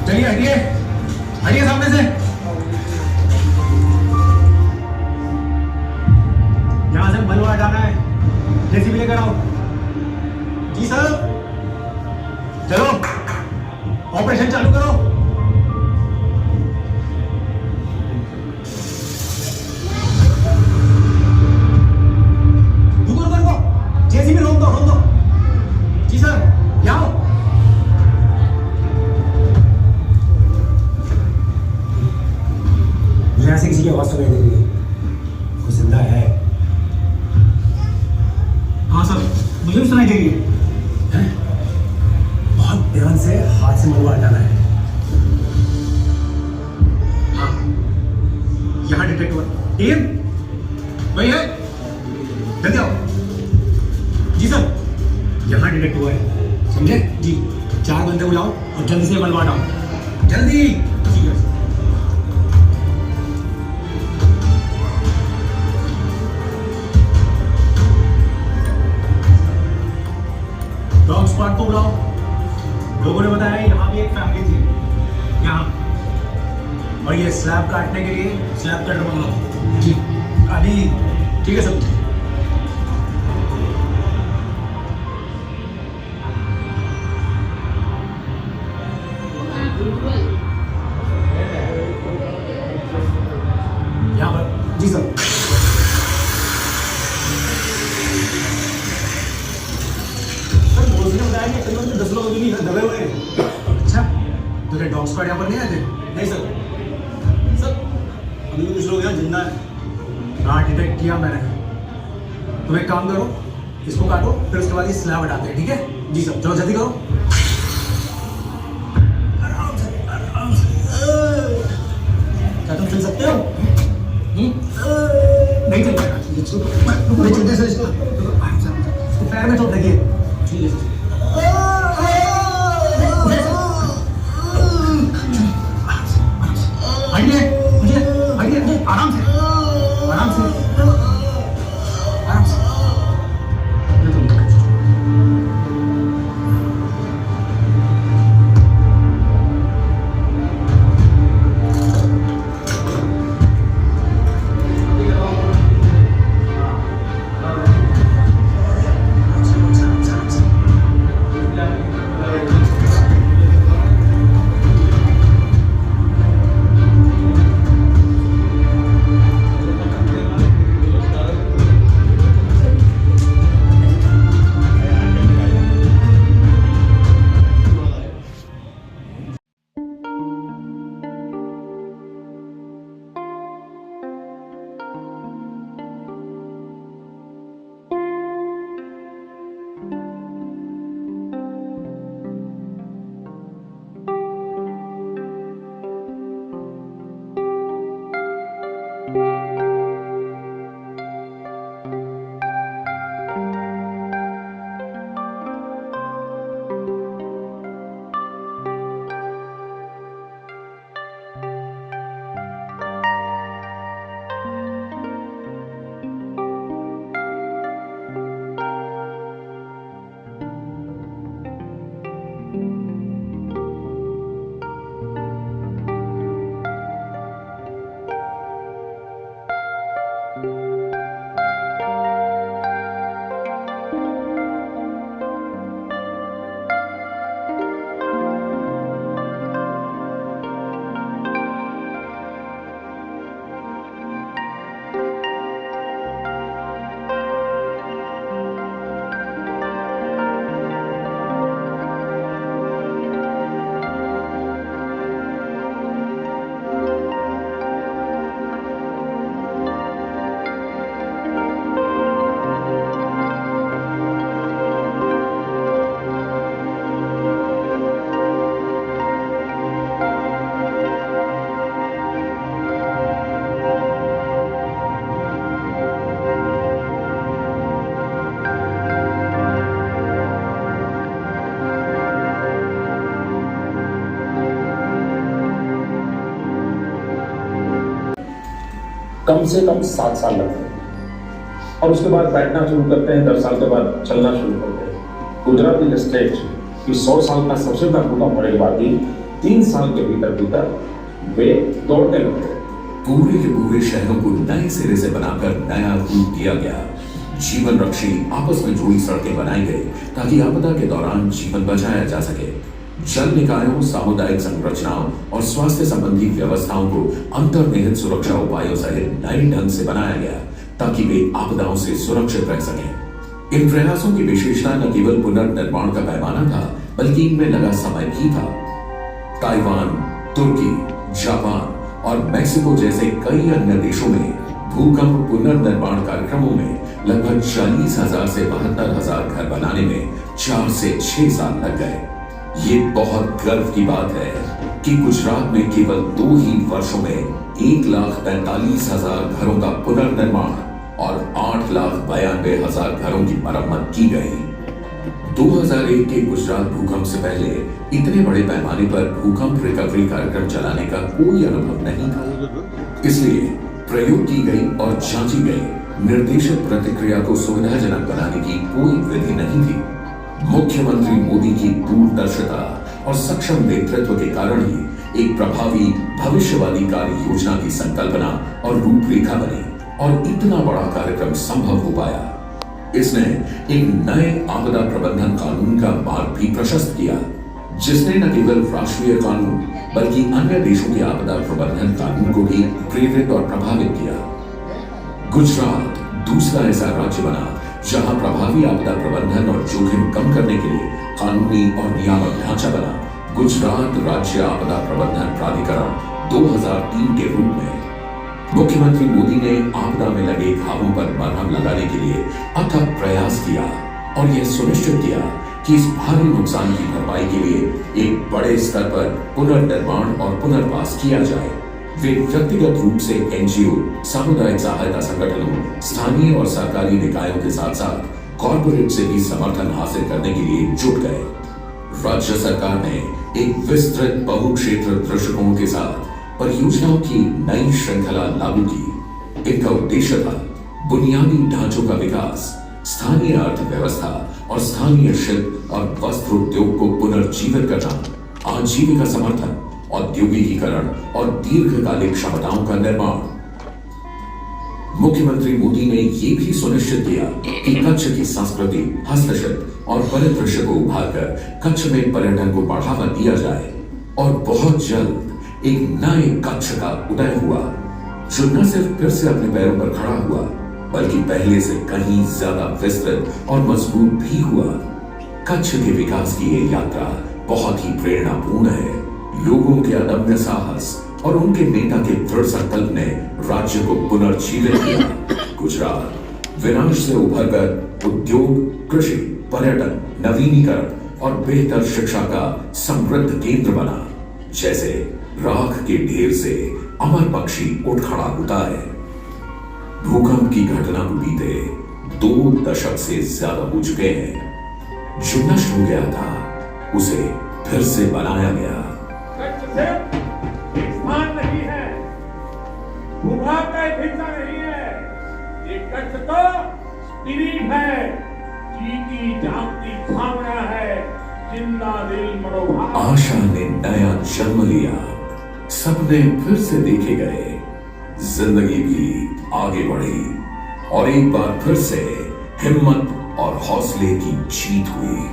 चलिए हटिए, हटिए सामने से। यहाँ से मलबा हटाना है, जेसीबी लेकर आओ। जी सर। चलो ऑपरेशन चालू करो। रुको रुको रुको, जेसीबी रोक दो, रोक दो। जी सर, यहाँ आओ। यहाँ से किसी की आवाज सुनाई दे रही है, कोई जिंदा है? हाँ सर, मुझे भी सुनाई दे रही है। बहुत ध्यान से हाथ से मलबा हटाना है। हाँ, यहाँ डिटेक्ट हुआ। टीम वही है, जल्दी आओ। जी सर, यहाँ डिटेक्ट हुआ है, समझे? जी, 4 बंदे बुलाओ और जल्दी से मलबा हटाओ, जल्दी। ठीक है। डॉग स्क्वाड को बुलाओ। लोगों ने बताया यहाँ भी एक फैमिली थी, यहाँ। और ये स्लैब काटने के लिए स्लैब कटर मंगाओ। जी अभी ठीक है सब। यहाँ पर जी सर। करीबन 10 लोग अभी नहीं दबे हुए हैं। अच्छा, तो क्या डॉग स्क्वाड यहाँ पर नहीं आए थे? नहीं सर, सर अभी भी कुछ लोग यहाँ जिंदा है। हाँ, डिटेक्ट किया मैंने। तुम एक काम करो, इसको काटो, फिर उसके बाद ये स्लैब हटाते हैं, ठीक है? जी सर, चलो जल्दी करो। आराम से, आराम से। क्या तुम चल सकते हो? नहीं चल पाएगा। इसको पैर में चोट लगी है। ठीक है सर। हटिए, हटिए, हटिए, आराम से, आराम से, आराम से। कम से कम 7 साल लगते हैं और उसके बाद बैठना शुरू करते हैं। 10 साल के बाद चलना शुरू करते हैं। गुजराती स्टेट की 100 साल का सबसे बड़ा भूकंप होने के बाद भी 3 साल के भीतर वे दौड़ने लगते हैं। पूरे के पूरे शहरों को नए सिरे से बनाकर नया रूप दिया गया। जीवन रक्षी आपस में जुड़ी सड़कें बनाई गई ताकि आपदा के दौरान जीवन बचाया जा सके। जल निकायों, सामुदायिक संरचनाओं और स्वास्थ्य संबंधी व्यवस्थाओं को अंतर्निहित सुरक्षा उपायों सहित नए ढंग से बनाया गया ताकि वे आपदाओं से सुरक्षित रह सकें। इन प्रयासों की विशेषता न केवल पुनर्निर्माण का पैमाना था बल्कि इनमें लगा समय भी था। ताइवान, तुर्की, जापान और मैक्सिको जैसे कई अन्य देशों में भूकंप पुनर्निर्माण कार्यक्रमों में लगभग 40,000 से 72,000 घर बनाने में 4 से 6 साल लग गए। ये बहुत गर्व की बात है कि गुजरात में केवल 2 ही वर्षों में 1,45,000 घरों का पुनर्निर्माण और 8,92,000 घरों की मरम्मत की गई। 2001 के गुजरात भूकंप से पहले इतने बड़े पैमाने पर भूकंप रिकवरी कार्यक्रम चलाने का कोई अनुभव नहीं था। इसलिए प्रयोग की गई और जांची गई निर्देशित प्रतिक्रिया को सुविधाजनक बनाने की कोई विधि नहीं थी। मुख्यमंत्री मोदी की दूरदर्शिता और सक्षम नेतृत्व के कारण ही एक प्रभावी भविष्यवादी कार्य योजना की संकल्पना और रूपरेखा बनी और इतना बड़ा कार्यक्रम संभव हो पाया। इसने एक नए आपदा प्रबंधन कानून का मार्ग भी प्रशस्त किया, जिसने न केवल राष्ट्रीय कानून बल्कि अन्य देशों के आपदा प्रबंधन कानून को भी प्रेरित और प्रभावित किया। गुजरात दूसरा ऐसा राज्य बना जहां प्रभावी आपदा प्रबंधन और जोखिम कम करने के लिए कानूनी और नियामक ढांचा बना गुजरात राज्य आपदा प्रबंधन प्राधिकरण 2003 के रूप में। मुख्यमंत्री मोदी ने आपदा में लगे घावों पर मरहम लगाने के लिए अथक प्रयास किया और यह सुनिश्चित किया कि इस भारी नुकसान की भरपाई के लिए एक बड़े स्तर पर पुनर्निर्माण और पुनर्वास किया जाए। वे व्यक्तिगत रूप से एनजीओ, सामुदायिक सहायता संगठनों, स्थानीय और सरकारी निकायों के साथ साथ कॉर्पोरेट से भी समर्थन हासिल करने के लिए जुट गए। राज्य सरकार ने एक विस्तृत बहुक्षेत्र दृष्टिकोण के साथ परियोजनाओं की नई श्रृंखला लागू की। इनका उद्देश्य था बुनियादी ढांचों का विकास, स्थानीय अर्थव्यवस्था और स्थानीय शिल्प और वस्त्र उद्योग को पुनर्जीवित करना, आजीविका समर्थन, औद्योगिकीकरण और दीर्घकालिक क्षमताओं का निर्माण। मुख्यमंत्री मोदी ने यह भी सुनिश्चित किया कि कच्छ की संस्कृति, हस्तशिल्प और परिदृश्य को उभारकर कच्छ में पर्यटन को बढ़ावा दिया जाए और बहुत जल्द एक नए कच्छ का उदय हुआ जो न सिर्फ फिर से अपने पैरों पर खड़ा हुआ बल्कि पहले से कहीं ज्यादा विस्तृत और मजबूत भी हुआ। कच्छ के विकास की ये यात्रा बहुत ही प्रेरणापूर्ण है। लोगों के अदम्य साहस और उनके नेता के दृढ़ संकल्प ने राज्य को पुनर्जीवित किया। गुजरात विनाश से उभरकर उद्योग, कृषि, पर्यटन, नवीनीकरण और बेहतर शिक्षा का समृद्ध केंद्र बना। जैसे राख के ढेर से अमर पक्षी उठ खड़ा होता है। भूकंप की घटना को बीते 2 दशक से ज्यादा हो चुके हैं। जो नष्ट हो गया था उसे फिर से बनाया गया। कच्छ सिर्फ एक स्थान नहीं है, भूभाग का एक हिस्सा नहीं है। ये कच्छ तो स्पिरिट है, जीती जागती भावना है, जिंदा दिल मनोभाव। आशा ने नया जन्म लिया, सपने फिर से देखे गए, जिंदगी भी आगे बढ़ी और एक बार फिर से हिम्मत और हौसले की जीत हुई।